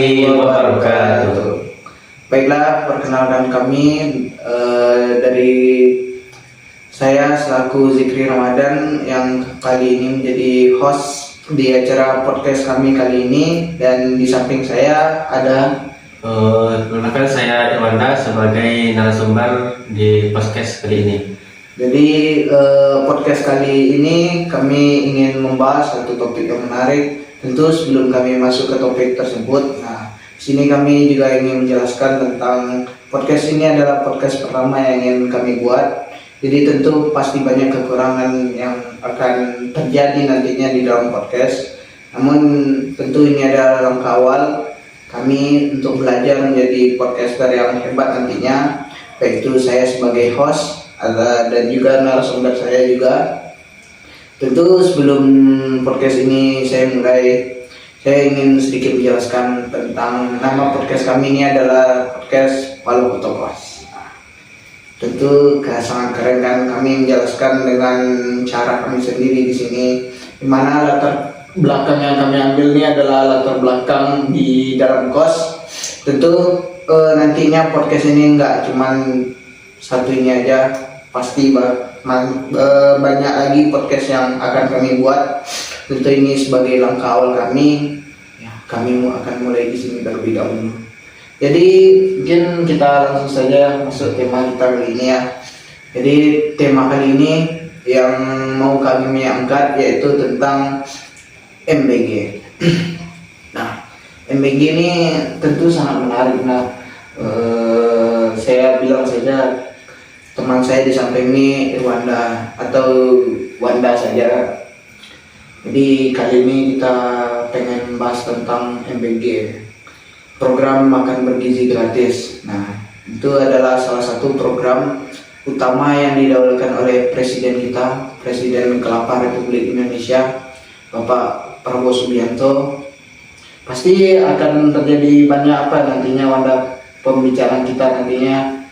warahmatullahi wabarakatuh. Baiklah, perkenalkan kami dari saya selaku Zikri Ramadan yang kali ini menjadi host di acara podcast kami kali ini, dan di samping saya ada Perkenalkan saya Irwanda sebagai narasumber di podcast kali ini. Jadi podcast kali ini kami ingin membahas satu topik yang menarik. Tentu sebelum kami masuk ke topik tersebut, di sini kami juga ingin menjelaskan tentang podcast ini adalah podcast pertama yang ingin kami buat. Jadi tentu pasti banyak kekurangan yang akan terjadi nantinya di dalam podcast. Namun tentu ini adalah langkah awal kami untuk belajar menjadi podcaster yang hebat nantinya. Baik itu saya sebagai host dan juga narasumber saya juga. Tentu sebelum podcast ini saya mulai, saya ingin sedikit menjelaskan tentang nama podcast kami. Ini adalah podcast Palu Otopos. Tentu sangat keren kan kami menjelaskan dengan cara kami sendiri di sini, di mana latar belakang yang kami ambil ini adalah latar belakang di dalam kos. Tentu nantinya podcast ini enggak cuman satu ini aja, pasti banyak lagi podcast yang akan kami buat. Tentu ini sebagai langkah awal kami, kami akan mulai di sini terlebih dahulu. Jadi mungkin kita langsung saja masuk tema kita kali ini ya. Jadi tema kali ini yang mau kami angkat yaitu tentang MBG. Nah, MBG ini tentu sangat menarik. Saya bilang saja teman saya di samping ini Irwanda atau Wanda saja. Jadi kali ini kita pengen bahas tentang MBG, program makan bergizi gratis. Nah, itu adalah salah satu program utama yang didahulukan oleh Presiden kita, Presiden ke-8 Republik Indonesia, Bapak Prabowo Subianto. Pasti akan terjadi banyak nantinya Wanda, pembicaraan kita nantinya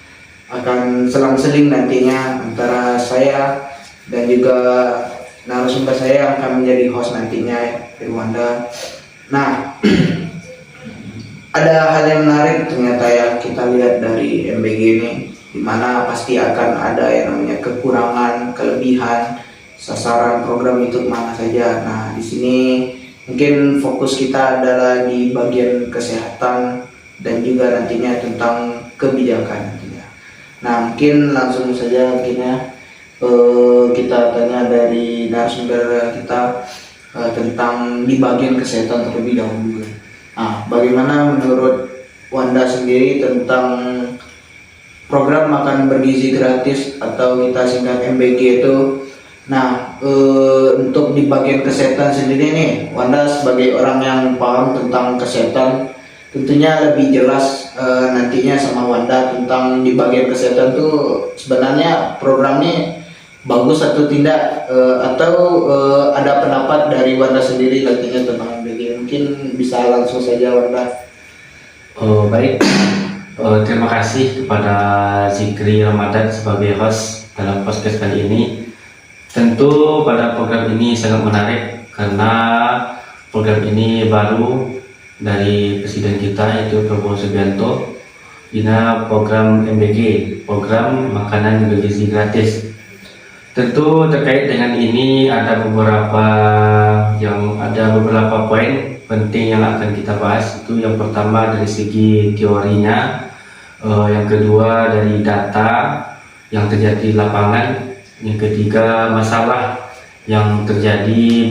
akan selang-seling nantinya antara saya dan juga narasumber saya akan menjadi host nantinya, Irwanda. Nah, ada hal yang menarik ternyata ya kita lihat dari MBG ini, dimana pasti akan ada yang namanya kekurangan, kelebihan, sasaran program itu mana saja. Nah, di sini mungkin fokus kita adalah di bagian kesehatan dan juga nantinya tentang kebijakan nantinya. Nah, mungkin langsung saja kita tanya dari narasumber kita tentang di bagian kesehatan terlebih dahulu. Nah, bagaimana menurut Wanda sendiri tentang program makan bergizi gratis atau kita singkat MBG itu? Nah, untuk di bagian kesehatan sendiri nih, Wanda sebagai orang yang paham tentang kesehatan, tentunya lebih jelas nantinya sama Wanda tentang di bagian kesehatan tuh sebenarnya programnya bagus atau tidak, atau ada pendapat dari Wanda sendiri nantinya tentang MBG. Mungkin bisa langsung saja Wanda. Baik, terima kasih kepada Zikri Ramadan sebagai host dalam podcast kali ini. Tentu pada program ini sangat menarik karena program ini baru dari Presiden kita yaitu Prabowo Subianto. Ini program MBG, program makanan bergizi gratis. Tentu terkait dengan ini ada beberapa poin penting yang akan kita bahas. Itu yang pertama dari segi teorinya, yang kedua dari data yang terjadi di lapangan, yang ketiga masalah yang terjadi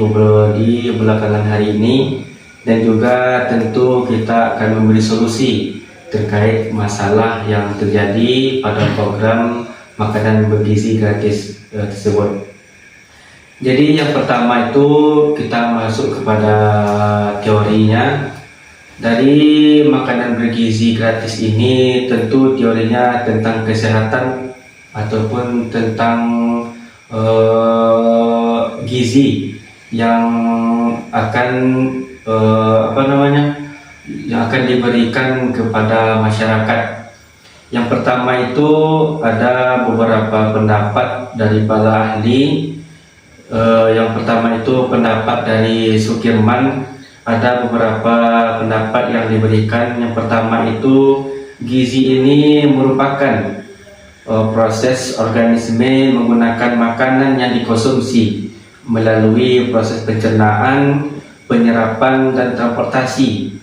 di belakangan hari ini, dan juga tentu kita akan memberi solusi terkait masalah yang terjadi pada program makanan bergizi gratis tersebut. Jadi yang pertama itu kita masuk kepada teorinya. Dari makanan bergizi gratis ini tentu teorinya tentang kesehatan ataupun tentang gizi yang akan yang akan diberikan kepada masyarakat. Yang pertama itu ada beberapa pendapat dari para ahli. Yang pertama itu pendapat dari Sukirman ada beberapa pendapat yang diberikan. Yang pertama itu gizi ini merupakan proses organisme menggunakan makanan yang dikonsumsi melalui proses pencernaan, penyerapan dan transportasi,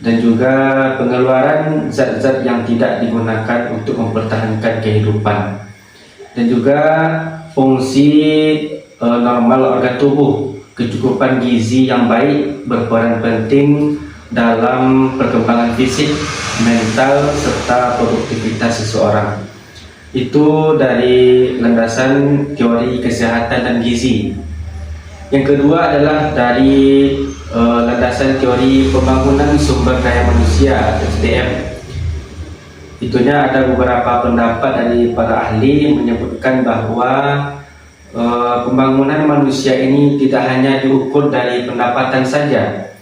dan juga pengeluaran zat-zat yang tidak digunakan untuk mempertahankan kehidupan, dan juga fungsi normal organ tubuh. Kecukupan gizi yang baik berperan penting dalam perkembangan fisik, mental, serta produktivitas seseorang. Itu dari landasan teori kesehatan dan gizi. Yang kedua adalah dari landasan teori pembangunan sumber daya manusia (SDM). Itunya ada beberapa pendapat dari para ahli menyebutkan bahwa pembangunan manusia ini tidak hanya diukur dari pendapatan saja,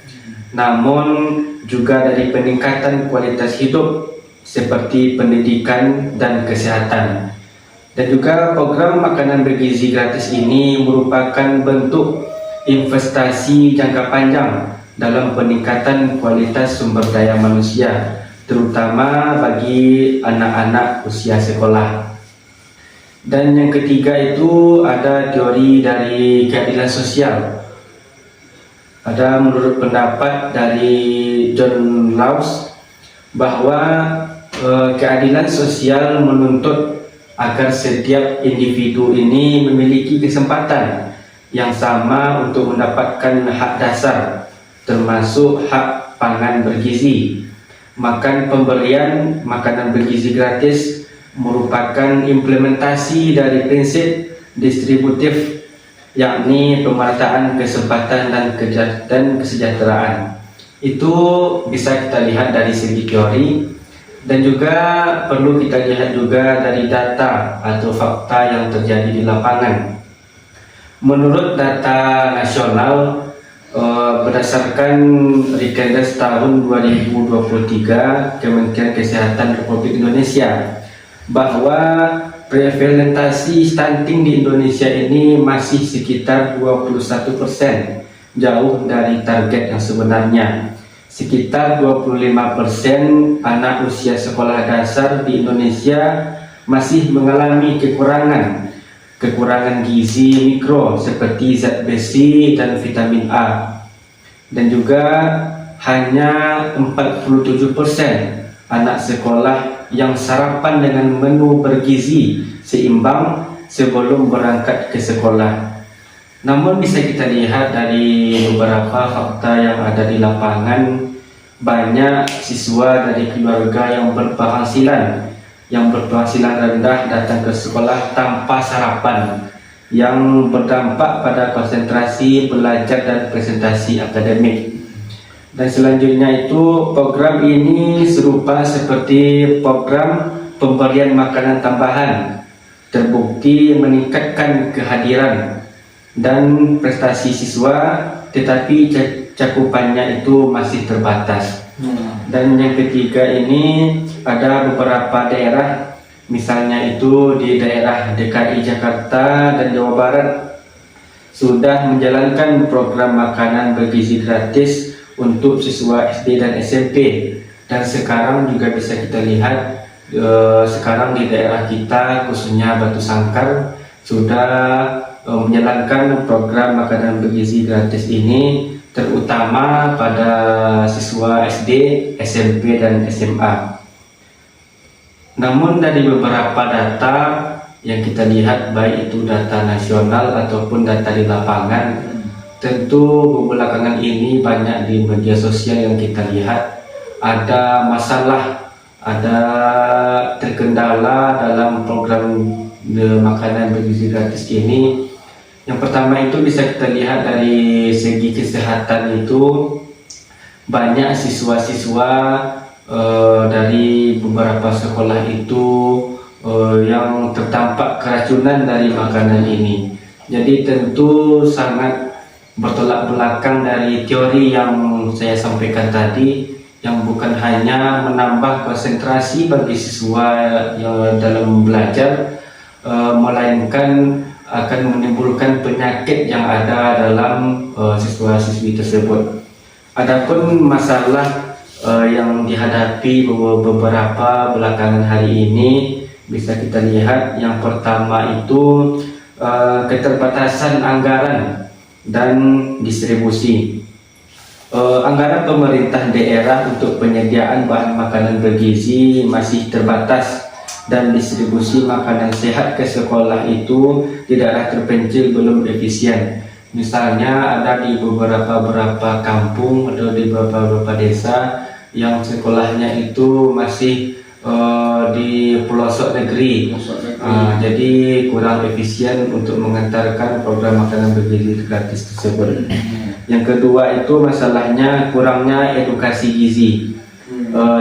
namun juga dari peningkatan kualitas hidup seperti pendidikan dan kesehatan. Dan juga program makanan bergizi gratis ini merupakan bentuk investasi jangka panjang dalam peningkatan kualitas sumber daya manusia, terutama bagi anak-anak usia sekolah. Dan yang ketiga itu ada teori dari keadilan sosial. Ada menurut pendapat dari John Rawls bahwa keadilan sosial menuntut agar setiap individu ini memiliki kesempatan yang sama untuk mendapatkan hak dasar, termasuk hak pangan bergizi. Pemberian makanan bergizi gratis merupakan implementasi dari prinsip distributif, yakni pemerataan kesempatan dan kesejahteraan. Itu bisa kita lihat dari segi teori, dan juga perlu kita lihat juga dari data atau fakta yang terjadi di lapangan. Menurut data nasional berdasarkan Rikers tahun 2023 Kementerian Kesehatan Republik Indonesia, bahwa prevalensi stunting di Indonesia ini masih sekitar 21%, jauh dari target yang sebenarnya. Sekitar 25% anak usia sekolah dasar di Indonesia masih mengalami kekurangan gizi mikro seperti zat besi dan vitamin A. Dan juga hanya 47% anak sekolah yang sarapan dengan menu bergizi seimbang sebelum berangkat ke sekolah. Namun bisa kita lihat dari beberapa fakta yang ada di lapangan, banyak siswa dari keluarga yang berpenghasilan rendah datang ke sekolah tanpa sarapan, yang berdampak pada konsentrasi belajar dan presentasi akademik. Dan selanjutnya itu program ini serupa seperti program pemberian makanan tambahan, terbukti meningkatkan kehadiran dan prestasi siswa, tetapi cakupannya itu masih terbatas. Dan yang ketiga ini ada beberapa daerah, misalnya itu di daerah DKI Jakarta dan Jawa Barat, sudah menjalankan program makanan bergizi gratis untuk siswa SD dan SMP. Dan sekarang juga bisa kita lihat sekarang di daerah kita, khususnya Batu Sangkar, sudah menjalankan program makanan bergizi gratis ini, terutama pada siswa SD, SMP, dan SMA. Namun dari beberapa data yang kita lihat, baik itu data nasional ataupun data di lapangan, tentu belakangan ini banyak di media sosial yang kita lihat ada masalah, ada terkendala dalam program makanan bergizi gratis ini. Yang pertama itu bisa kita lihat dari segi kesehatan, itu banyak siswa-siswa dari beberapa sekolah itu yang terdampak keracunan dari makanan ini. Jadi tentu sangat bertolak belakang dari teori yang saya sampaikan tadi, yang bukan hanya menambah konsentrasi bagi siswa dalam belajar, melainkan akan menimbulkan penyakit yang ada dalam siswa-siswi tersebut. Adapun masalah yang dihadapi beberapa belakangan hari ini bisa kita lihat, yang pertama itu keterbatasan anggaran dan distribusi. Anggaran pemerintah daerah untuk penyediaan bahan makanan bergizi masih terbatas, dan distribusi makanan sehat ke sekolah itu di daerah terpencil belum efisien. Misalnya ada di beberapa kampung atau di beberapa desa yang sekolahnya itu masih di pelosok negeri. Jadi kurang efisien untuk mengantarkan program makanan bergizi gratis tersebut. Yang kedua itu masalahnya kurangnya edukasi gizi.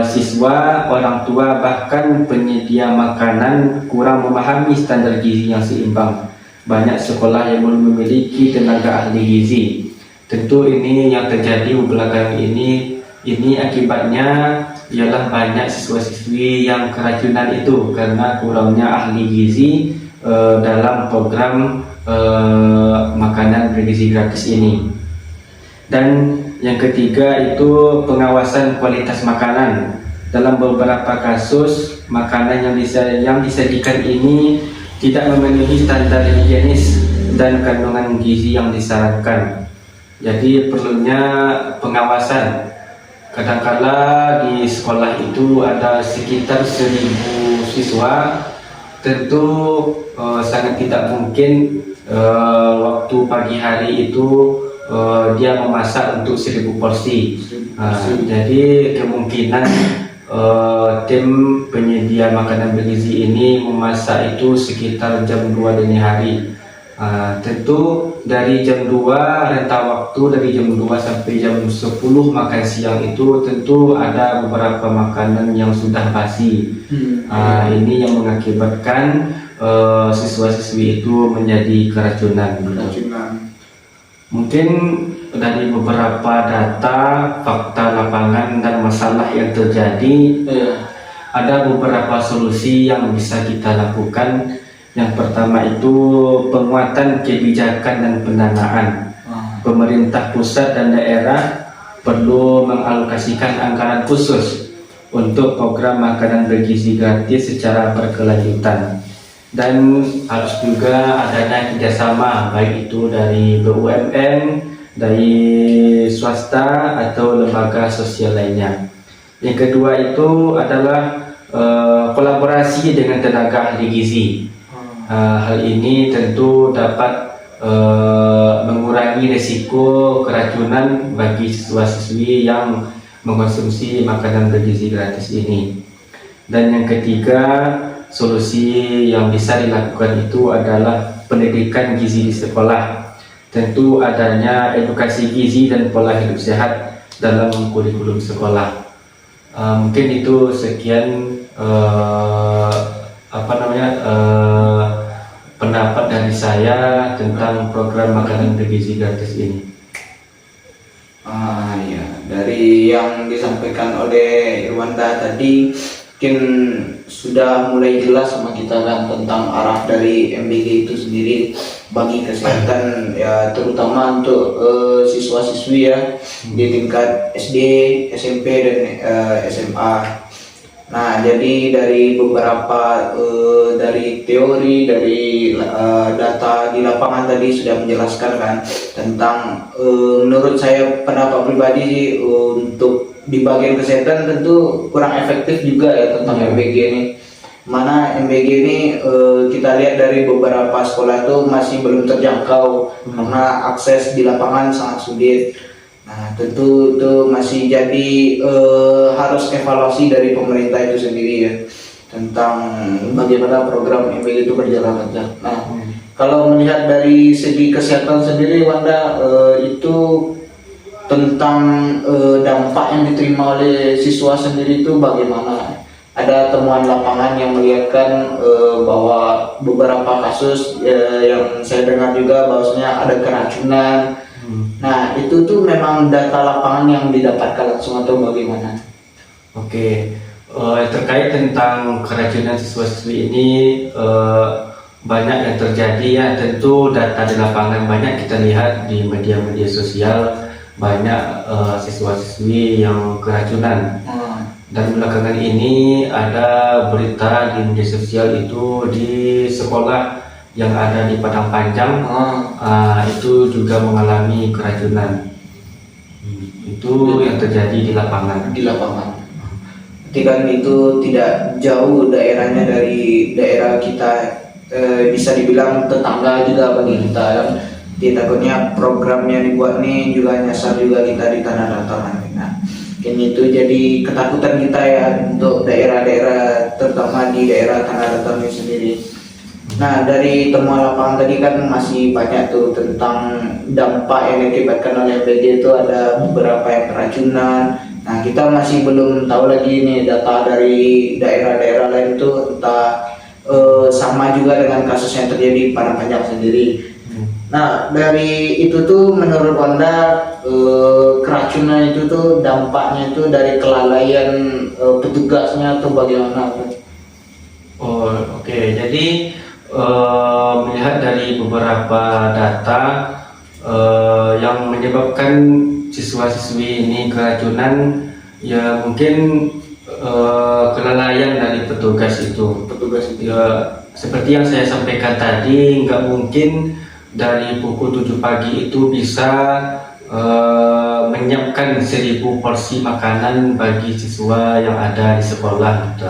Siswa, orang tua, bahkan penyedia makanan kurang memahami standar gizi yang seimbang. Banyak sekolah yang belum memiliki tenaga ahli gizi. Tentu ini yang terjadi belakangan ini akibatnya ialah banyak siswa-siswi yang keracunan itu karena kurangnya ahli gizi dalam program makanan bergizi gratis ini. Dan yang ketiga itu pengawasan kualitas makanan. Dalam beberapa kasus, makanan yang disajikan ini tidak memenuhi standar higienis dan kandungan gizi yang disarankan. Jadi perlunya pengawasan. Kadangkala di sekolah itu ada sekitar 1.000 siswa. Tentu sangat tidak mungkin waktu pagi hari itu dia memasak untuk 1.000 porsi. Jadi kemungkinan tim penyedia makanan bergizi ini memasak itu sekitar jam 2 dini hari. Tentu dari jam 2 rentang waktu dari jam 2 sampai jam 10 makan siang itu tentu ada beberapa makanan yang sudah basi. Ini yang mengakibatkan siswa-siswi itu menjadi keracunan. Mungkin dari beberapa data, fakta lapangan dan masalah yang terjadi, ada beberapa solusi yang bisa kita lakukan. Yang pertama itu penguatan kebijakan dan pendanaan. Pemerintah pusat dan daerah perlu mengalokasikan anggaran khusus untuk program makanan bergizi gratis secara berkelanjutan. Dan harus juga adanya kerjasama, baik itu dari BUMN, dari swasta atau lembaga sosial lainnya. Yang kedua itu adalah kolaborasi dengan tenaga ahli gizi. Hal ini tentu dapat mengurangi risiko keracunan bagi siswa-siswi yang mengkonsumsi makanan bergizi gratis ini. Dan yang ketiga, solusi yang bisa dilakukan itu adalah pendidikan gizi di sekolah. Tentu adanya edukasi gizi dan pola hidup sehat dalam kurikulum sekolah. Mungkin itu sekian pendapat dari saya tentang program makanan bergizi gratis ini. Ya, dari yang disampaikan oleh Irwanda tadi mungkin sudah mulai jelas sama kita kan tentang arah dari MBG itu sendiri bagi kesehatan, ya terutama untuk siswa-siswi ya di tingkat SD, SMP dan SMA. Nah, jadi dari beberapa dari teori, dari data di lapangan tadi sudah menjelaskan kan tentang menurut saya pendapat pribadi sih, untuk di bagian kesehatan tentu kurang efektif juga ya tentang MBG ini. Mana MBG ini kita lihat dari beberapa sekolah itu masih belum terjangkau karena akses di lapangan sangat sulit. Nah, tentu itu masih jadi harus evaluasi dari pemerintah itu sendiri ya tentang bagaimana program MBG itu berjalan aja. Nah, kalau melihat dari segi kesehatan sendiri, Wanda, itu tentang dampak yang diterima oleh siswa sendiri itu bagaimana? Ada temuan lapangan yang melihatkan bahwa beberapa kasus yang saya dengar juga bahwasanya ada keracunan. Nah, itu tuh memang data lapangan yang didapatkan langsung atau bagaimana? Oke, terkait tentang keracunan siswa-siswi ini banyak yang terjadi ya. Tentu data di lapangan banyak kita lihat di media-media sosial. banyak siswa-siswi yang keracunan. Dan belakangan ini ada berita di media sosial itu di sekolah yang ada di Padang Panjang itu juga mengalami keracunan. Itu yang terjadi di lapangan. Berarti kan itu tidak jauh daerahnya dari daerah kita, bisa dibilang tetangga juga bagi kita kan. Jadi takutnya program yang dibuat nih juga nyasar juga kita di Tanah Datar. Nah, ini itu jadi ketakutan kita ya untuk daerah-daerah, terutama di daerah Tanah Datar ini sendiri. Nah, dari temuan lapangan tadi kan masih banyak tuh tentang dampak yang diakibatkan oleh MBG, itu ada beberapa yang keracunan. Nah, kita masih belum tahu lagi nih data dari daerah-daerah lain itu entah sama juga dengan kasus yang terjadi di Padang Panjang sendiri. Nah, dari itu tuh menurut Wanda, keracunan itu tuh dampaknya itu dari kelalaian petugasnya atau bagaimana? Oh, oke. Jadi melihat dari beberapa data yang menyebabkan siswa-siswi ini keracunan, ya mungkin kelalaian dari petugas itu. Ya, seperti yang saya sampaikan tadi, nggak mungkin dari pukul 7 pagi itu bisa menyiapkan 1000 porsi makanan bagi siswa yang ada di sekolah gitu.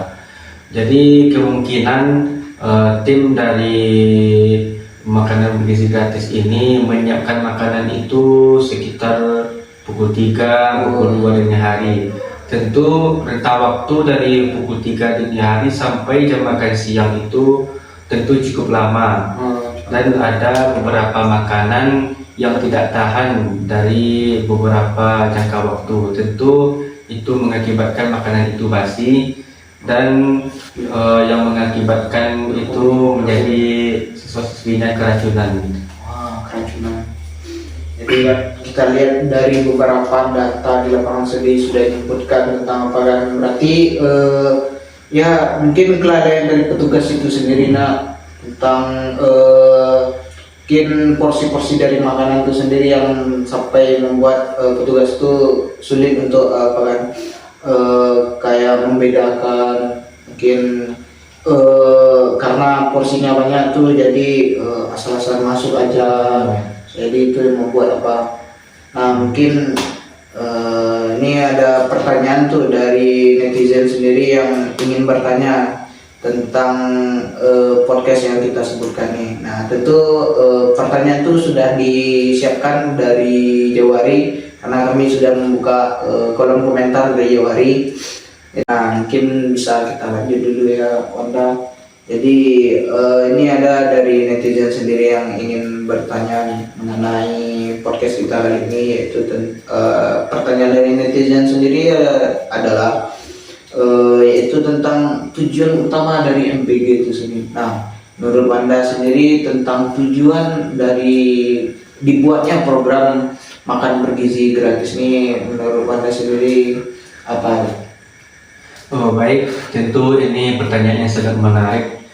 Jadi kemungkinan tim dari makanan bergizi gratis ini menyiapkan makanan itu sekitar pukul 3, pukul 2 dini hari. Tentu rentang waktu dari pukul 3 dini hari sampai jam makan siang itu tentu cukup lama. Dan ada beberapa makanan yang tidak tahan dari beberapa jangka waktu. Tentu itu mengakibatkan makanan itu basi, dan yang mengakibatkan itu menjadi siswa-siswinya keracunan. Keracunan. Jadi kita lihat dari beberapa data di lapangan sendiri sudah menyebutkan tentang apa kan, berarti ya mungkin kelalaian dari petugas itu sendiri tentang mungkin porsi-porsi dari makanan itu sendiri yang sampai membuat petugas itu sulit untuk apa kan, kayak membedakan, mungkin karena porsinya banyak tuh jadi asal-asalan masuk aja, jadi itu yang membuat apa. Nah, mungkin ini ada pertanyaan tuh dari netizen sendiri yang ingin bertanya tentang podcast yang kita sebutkan nih. Nah, tentu pertanyaan itu sudah disiapkan dari Jawari, karena kami sudah membuka kolom komentar dari Jawari. Nah, mungkin bisa kita lanjut dulu ya, Wanda. Jadi ini ada dari netizen sendiri yang ingin bertanya nih mengenai podcast kita kali ini, yaitu pertanyaan dari netizen sendiri adalah yaitu tentang tujuan utama dari MBG itu sendiri. Nah, menurut Wanda sendiri tentang tujuan dari dibuatnya program makan bergizi gratis ini, menurut Wanda sendiri apa? Oh, baik, tentu ini pertanyaan yang sangat menarik.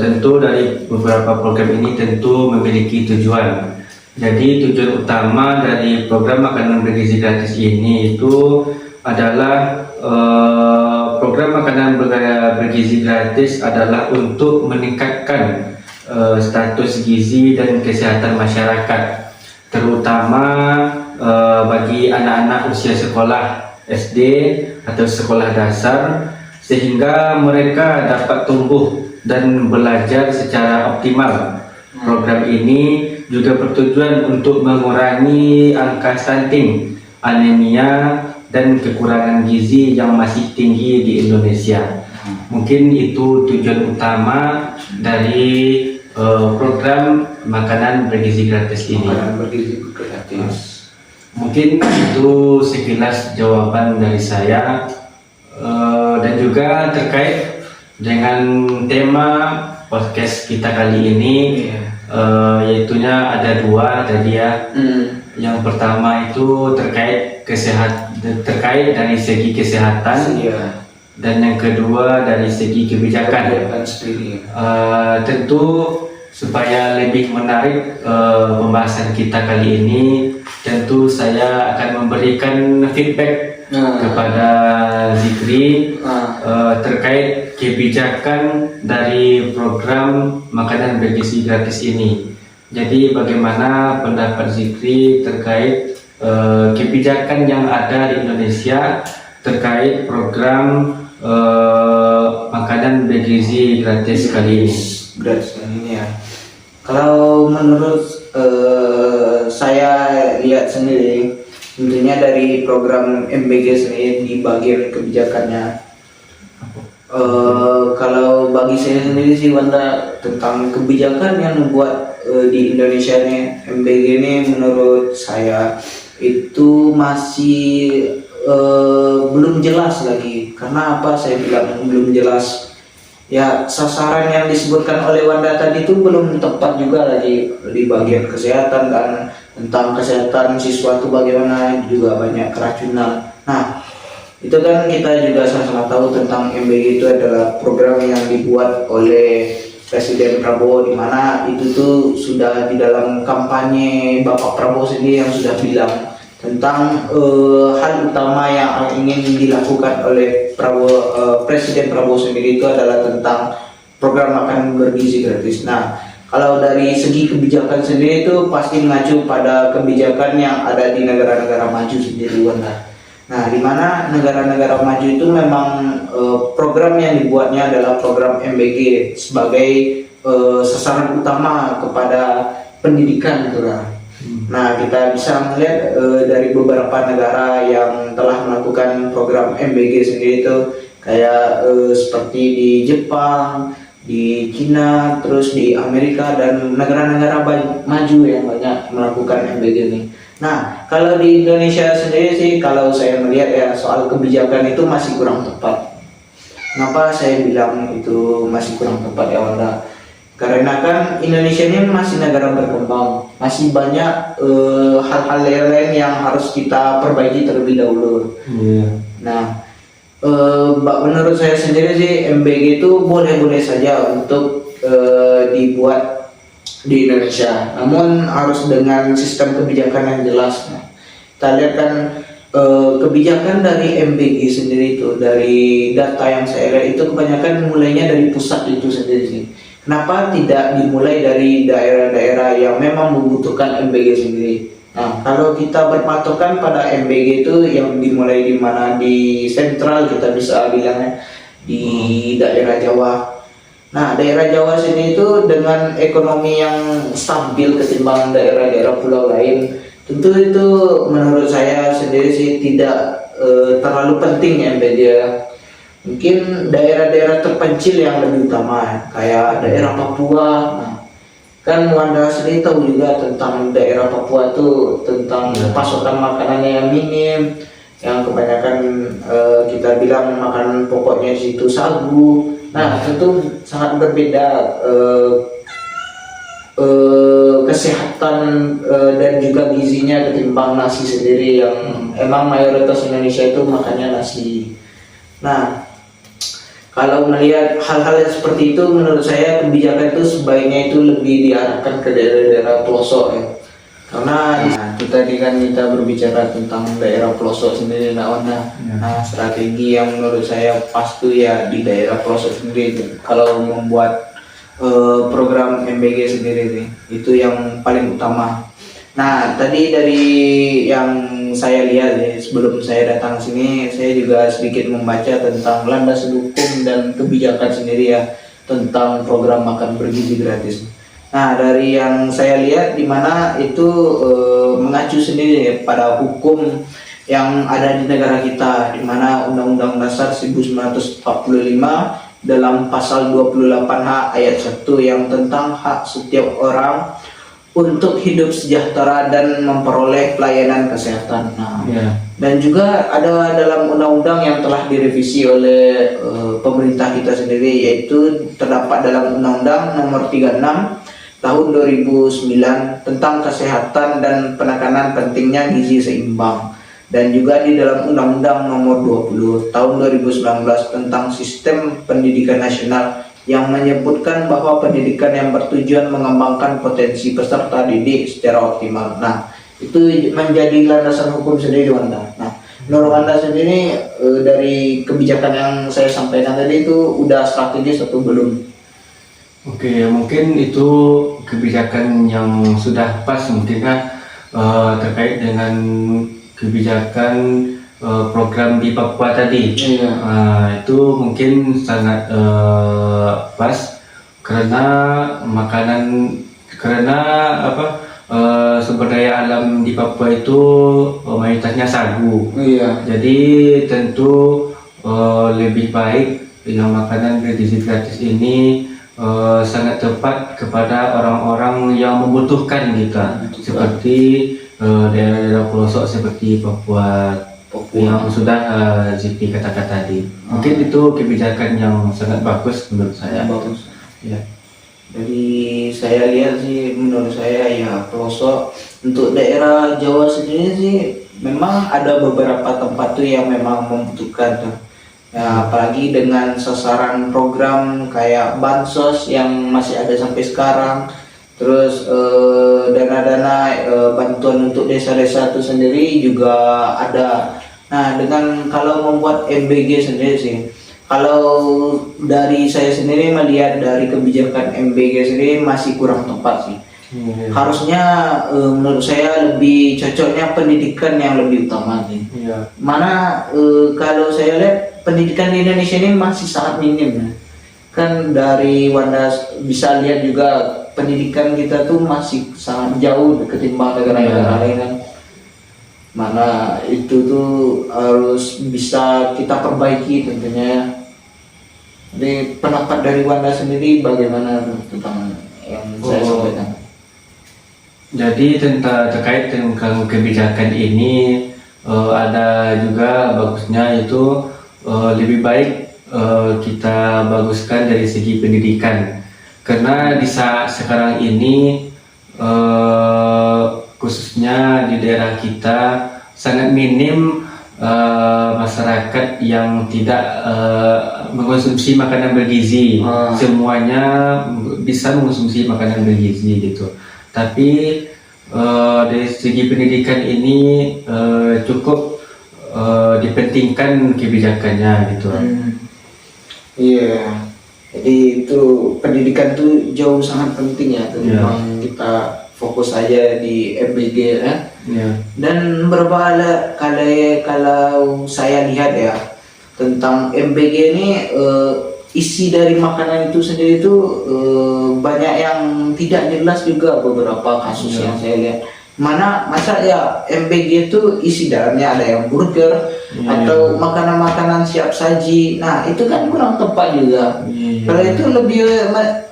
Tentu dari beberapa program ini tentu memiliki tujuan. Jadi tujuan utama dari program makanan bergizi gratis ini itu adalah program makanan bergizi gratis adalah untuk meningkatkan status gizi dan kesehatan masyarakat, terutama bagi anak-anak usia sekolah SD atau sekolah dasar, sehingga mereka dapat tumbuh dan belajar secara optimal. Program ini juga bertujuan untuk mengurangi angka stunting, anemia, dan kekurangan gizi yang masih tinggi di Indonesia. Mungkin itu tujuan utama dari program makanan bergizi gratis ini. Makanan bergizi gratis. Mungkin itu sekilas jawaban dari saya, dan juga terkait dengan tema podcast kita kali ini, yaitunya ada dua tadi ya. Yang pertama itu terkait dari segi kesehatan, dan yang kedua dari segi kebijakan. Tentu supaya lebih menarik pembahasan kita kali ini, tentu saya akan memberikan feedback kepada Zikri terkait kebijakan dari program makanan bergizi gratis ini. Jadi bagaimana pendapat Zikri terkait kebijakan yang ada di Indonesia terkait program makanan bergizi gratis kali ini? Gratis kali ini ya. Kalau menurut saya lihat sendiri, tentunya dari program MBG sendiri di bagian kebijakannya. Kalau bagi saya sendiri sih Wanda, tentang kebijakan yang membuat di Indonesia nih MBG ini menurut saya itu masih belum jelas lagi. Karena apa saya bilang belum jelas? Ya, sasaran yang disebutkan oleh Wanda tadi itu belum tepat juga lagi di bagian kesehatan, kan tentang kesehatan siswa itu bagaimana, juga banyak keracunan. Nah, itu kan kita juga sama-sama tahu tentang MBG itu adalah program yang dibuat oleh Presiden Prabowo, di mana itu tuh sudah di dalam kampanye Bapak Prabowo sendiri yang sudah bilang tentang hal utama yang ingin dilakukan oleh Presiden Prabowo sendiri itu adalah tentang program makan bergizi gratis. Nah, kalau dari segi kebijakan sendiri itu pasti mengacu pada kebijakan yang ada di negara-negara maju sendiri, Nah, di mana negara-negara maju itu memang program yang dibuatnya adalah program MBG sebagai sasaran utama kepada pendidikan, gitu kan. Nah, kita bisa melihat dari beberapa negara yang telah melakukan program MBG sendiri itu kayak seperti di Jepang, di Cina, terus di Amerika, dan negara-negara maju yang banyak melakukan MBG ini. Nah, kalau di Indonesia sendiri sih, kalau saya melihat ya soal kebijakan itu masih kurang tepat. Kenapa saya bilang itu masih kurang tepat ya Wanda? Karena kan Indonesia ini masih negara berkembang, masih banyak hal-hal lain yang harus kita perbaiki terlebih dahulu. Nah, menurut saya sendiri sih MBG itu boleh-boleh saja untuk dibuat di Indonesia, namun harus dengan sistem kebijakan yang jelas. Nah, kita lihat kan kebijakan dari MBG sendiri itu, dari data yang saya lihat itu kebanyakan mulainya dari pusat itu sendiri sih. Kenapa tidak dimulai dari daerah-daerah yang memang membutuhkan MBG sendiri? Nah, kalau kita berpatokan pada MBG itu yang dimulai di mana, di sentral kita bisa bilangnya di daerah Jawa. Nah, daerah Jawa sini itu dengan ekonomi yang stabil ketimbang daerah-daerah pulau lain, tentu itu menurut saya sendiri sih tidak terlalu penting MBG. Mungkin daerah-daerah terpencil yang lebih utama, kayak daerah Papua. Nah, kan Wanda sendiri tahu juga tentang daerah Papua itu tentang pasokan makanannya yang minim, yang kebanyakan kita bilang makanan pokoknya di situ sagu. Nah, tentu sangat berbeda kesehatan dan juga gizinya ketimbang nasi sendiri yang emang mayoritas Indonesia itu makannya nasi. Nah, kalau melihat hal-hal yang seperti itu, menurut saya kebijakan itu sebaiknya itu lebih diarahkan ke daerah-daerah pelosok ya. Karena itu tadi kan kita berbicara tentang daerah pelosok sendiri, nah strategi yang menurut saya pas tuh ya di daerah pelosok sendiri. Kalau membuat program MBG sendiri nih, itu yang paling utama. Nah, tadi dari yang saya lihat ya, sebelum saya datang sini, saya juga sedikit membaca tentang landasan hukum dan kebijakan sendiri ya tentang program makan bergizi gratis. Nah, dari yang saya lihat di mana itu mengacu sendiri ya pada hukum yang ada di negara kita, di mana Undang-Undang Dasar 1945 dalam pasal 28H ayat 1 yang tentang hak setiap orang untuk hidup sejahtera dan memperoleh pelayanan kesehatan. Nah, dan juga ada dalam undang-undang yang telah direvisi oleh pemerintah kita sendiri, yaitu terdapat dalam Undang-Undang Nomor 36 Tahun 2009 tentang kesehatan dan penekanan pentingnya gizi seimbang, dan juga di dalam Undang-Undang Nomor 20 Tahun 2019 tentang Sistem Pendidikan Nasional yang menyebutkan bahwa pendidikan yang bertujuan mengembangkan potensi peserta didik secara optimal. Nah, itu menjadi landasan hukum sendiri Wanda. Nah, menurut Wanda sendiri dari kebijakan yang saya sampaikan tadi itu udah strategis atau belum? Oke, mungkin itu kebijakan yang sudah pas mungkin terkait dengan kebijakan program di Papua tadi. Iya. Itu mungkin sangat pas karena sumber daya alam di Papua itu mayoritasnya sagu. Iya. Jadi tentu lebih baik yang makanan bergizi gratis ini sangat tepat kepada orang-orang yang membutuhkan gitu, seperti daerah-daerah pelosok seperti Papua yang sudah Zipi katakan tadi. Mungkin itu kebijakan yang sangat bagus menurut saya. Bagus. Ya. Dari saya lihat sih, menurut saya ya pelosok untuk daerah Jawa sendiri sih memang ada beberapa tempat tuh yang memang membutuhkan tuh. Ya, apalagi dengan sasaran program kayak bansos yang masih ada sampai sekarang, terus dana-dana bantuan untuk desa-desa itu sendiri juga ada. Nah, dengan kalau membuat MBG sendiri sih, kalau dari saya sendiri melihat dari kebijakan MBG sendiri masih kurang tepat sih. Harusnya menurut saya lebih cocoknya pendidikan yang lebih utama sih. Mana kalau saya lihat pendidikan di Indonesia ini masih sangat minim ya. Kan dari Wanda bisa lihat juga pendidikan kita tuh masih sangat jauh ketimbang negara-negara lain kan. Mana itu tuh harus bisa kita perbaiki tentunya ya. Jadi pendapat dari Wanda sendiri bagaimana tentang yang saya sampaikan? Jadi terkait dengan kebijakan ini ada juga bagusnya itu lebih baik kita baguskan dari segi pendidikan, karena di saat sekarang ini khususnya di daerah kita sangat minim masyarakat yang tidak mengonsumsi makanan bergizi. Semuanya bisa mengonsumsi makanan bergizi gitu. Tapi dari segi pendidikan ini cukup dipentingkan kebijakannya gitu. Iya, jadi itu pendidikan tuh jauh sangat penting ya. Memang kita fokus aja di MBG ya. Dan kalau saya lihat ya tentang MBG ini isi dari makanan itu sendiri itu banyak yang tidak jelas juga beberapa kasus yang saya lihat. Masa ya MBG itu isi dalamnya ada yang burger atau makanan-makanan siap saji. Nah itu kan kurang tepat juga. Kalau itu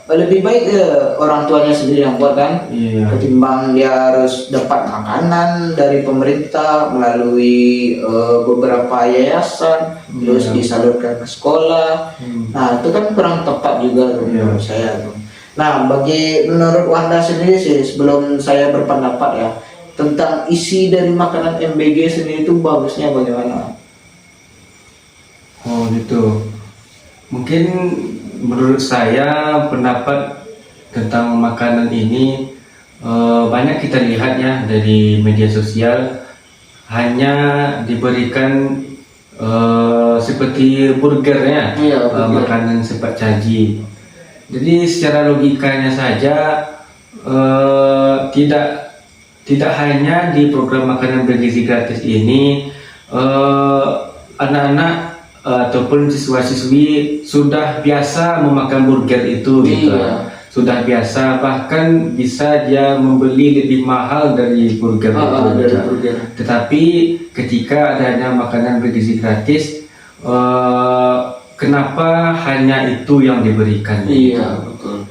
lebih baik orang tuanya sendiri yang buat kan, ketimbang dia harus dapat makanan dari pemerintah melalui beberapa yayasan, terus disalurkan ke sekolah. Nah itu kan kurang tepat juga menurut saya tuh. Nah, menurut Wanda sendiri sih, sebelum saya berpendapat ya tentang isi dari makanan MBG sendiri itu bagusnya bagaimana? Oh gitu. Mungkin menurut saya pendapat tentang makanan ini banyak kita lihat ya dari media sosial, hanya diberikan seperti burger ya, makanan cepat saji. Jadi secara logikanya saja tidak hanya di program makanan bergizi gratis ini anak-anak ataupun siswa-siswi sudah biasa memakan burger itu gitu. Sudah biasa, bahkan bisa dia membeli lebih mahal dari burger itu. Tetapi ketika adanya makanan bergizi gratis, kenapa hanya itu yang diberikan? Iya, betul.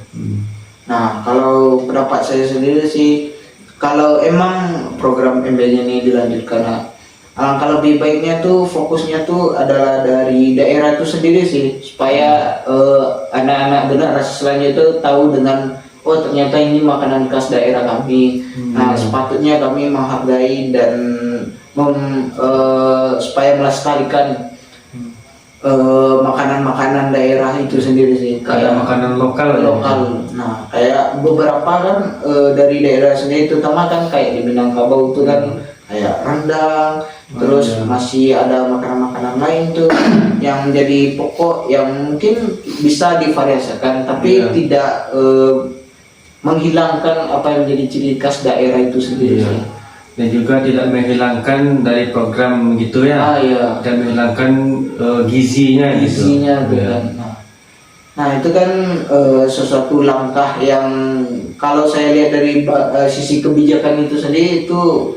Nah, kalau pendapat saya sendiri sih, kalau emang program MBG ini dilanjutkan, alangkah lebih baiknya tuh fokusnya tuh adalah dari daerah itu sendiri sih, supaya anak-anak generasi selanjutnya itu tahu dengan ternyata ini makanan khas daerah kami. Nah, sepatutnya kami menghargai dan supaya melestarikan makanan makanan-makanan daerah itu sendiri sih. Ada makanan lokal ya? Lokal. Nah, kayak beberapa kan dari daerah sendiri, terutama kan kayak di Minangkabau itu kan kayak rendang, terus masih ada makanan-makanan lain tuh yang jadi pokok yang mungkin bisa divariasikan, tapi tidak menghilangkan apa yang menjadi ciri khas daerah itu sendiri sih. Dan juga tidak menghilangkan dari program gitu ya, dan menghilangkan gizinya gitu. Kan. Nah itu kan sesuatu langkah yang kalau saya lihat dari sisi kebijakan itu sendiri, itu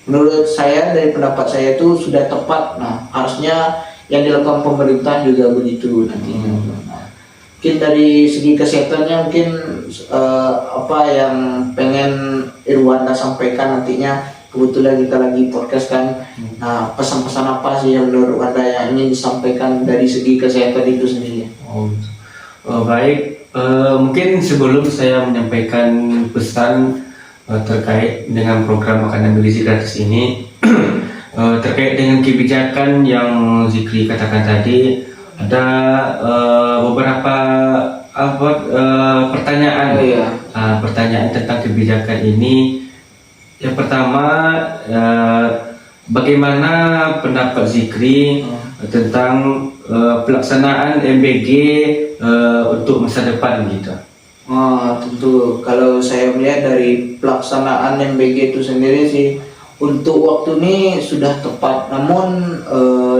menurut saya, dari pendapat saya itu sudah tepat. Nah harusnya yang dilakukan pemerintah juga begitu nantinya. Nah, mungkin dari segi kesehatannya mungkin apa yang pengen Irwanda sampaikan nantinya, kebetulan kita lagi podcast kan. Nah pesan-pesan apa sih yang menurut Anda yang ingin disampaikan dari segi kesehatan itu sendiri? Baik, mungkin sebelum saya menyampaikan pesan terkait dengan program makanan bergizi gratis ini, terkait dengan kebijakan yang Zikri katakan tadi, ada beberapa pertanyaan. Pertanyaan tentang kebijakan ini. Yang pertama, bagaimana pendapat Zikri tentang pelaksanaan MBG untuk masa depan gitu? Tentu kalau saya melihat dari pelaksanaan MBG itu sendiri sih, untuk waktu ini sudah tepat, namun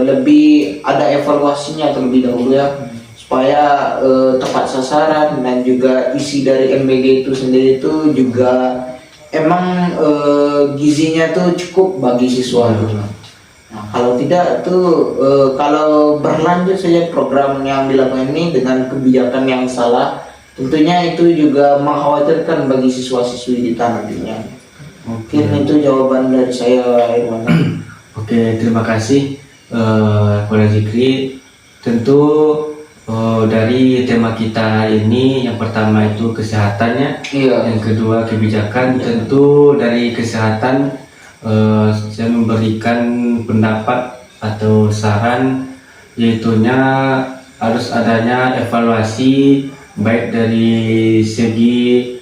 lebih ada evaluasinya terlebih dahulu ya, supaya tepat sasaran, dan juga isi dari MBG itu sendiri itu juga emang gizinya tuh cukup bagi siswa. Nah, kalau tidak tuh kalau berlanjut saja program yang dilakukan ini dengan kebijakan yang salah, tentunya itu juga mengkhawatirkan bagi siswa-siswi kita nantinya. Mungkin itu jawaban dari saya, Irwan. Oke, terima kasih Kepada Zikri. Tentu dari tema kita ini, yang pertama itu kesehatannya, yang kedua kebijakan. Tentu dari kesehatan saya memberikan pendapat atau saran, yaitunya harus adanya evaluasi baik dari segi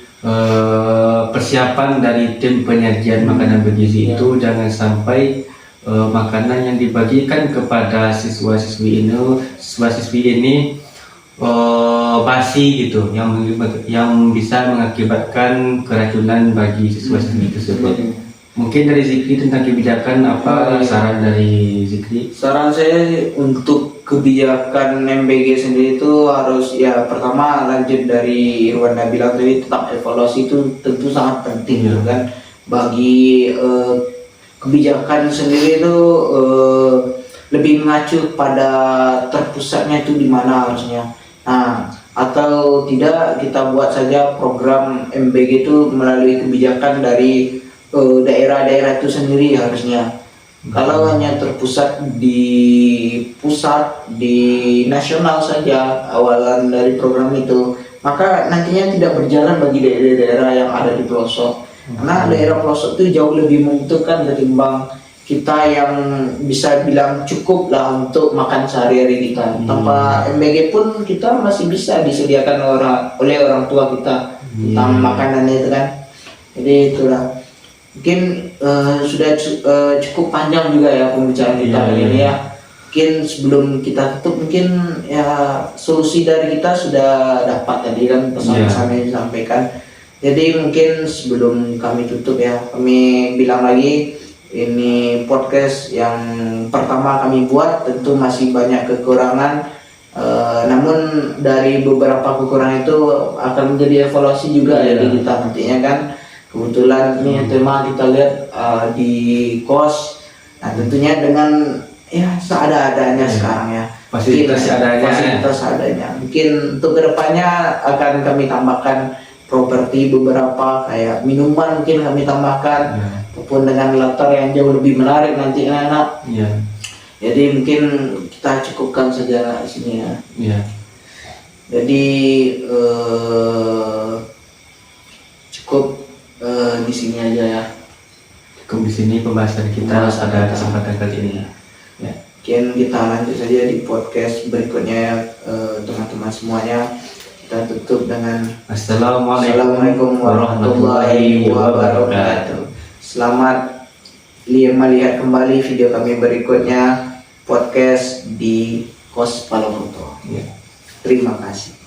persiapan dari tim penyajian makanan bergizi itu. Jangan sampai makanan yang dibagikan kepada siswa-siswi ini basi gitu, yang bisa mengakibatkan keracunan bagi siswa-siswi tersebut. Mungkin dari Zikri tentang kebijakan apa saran dari Zikri? Saran saya untuk kebijakan MBG sendiri itu harus, ya pertama lanjut dari Irwanda bilang tadi, tetap evaluasi itu tentu sangat penting gitu kan. Bagi kebijakan sendiri itu lebih mengacu pada terpusatnya itu di mana harusnya. Nah, atau tidak kita buat saja program MBG itu melalui kebijakan dari daerah-daerah itu sendiri harusnya. Kalau hanya terpusat di nasional saja awalan dari program itu, maka nantinya tidak berjalan bagi daerah-daerah yang ada di pelosok. Karena daerah pelosok itu jauh lebih membutuhkan ketimbang kita yang bisa bilang cukup lah untuk makan sehari-hari kita. Tanpa MBG pun kita masih bisa disediakan oleh orang tua kita tentang makanan itu kan. Jadi itulah. Mungkin sudah cukup panjang juga ya pembicaraan kita kali ini ya. Mungkin sebelum kita tutup, mungkin ya solusi dari kita sudah dapat tadi kan, pesan-pesan yang disampaikan. Jadi mungkin sebelum kami tutup ya, kami bilang lagi, ini podcast yang pertama kami buat, tentu masih banyak kekurangan. Namun dari beberapa kekurangan itu akan menjadi evaluasi juga dari kita nantinya kan. Kebetulan ini tema kita lihat di kos. Nah tentunya dengan ya seada-adanya sekarang ya. Fasilitas seadanya. Mungkin untuk kedepannya akan kami tambahkan properti beberapa, kayak minuman mungkin kami tambahkan, ataupun dengan latar yang jauh lebih menarik nanti anak-anak. Jadi mungkin kita cukupkan saja di sini ya. Jadi cukup di sini aja ya. Cukup di sini pembahasan kita pada kesempatan kali ini. Mungkin kita lanjut saja di podcast berikutnya, teman-teman semuanya. Kita tutup dengan Assalamualaikum warahmatullahi wabarakatuh. Selamat melihat kembali video kami berikutnya, podcast di Kos Palofoto. Ya. Terima kasih.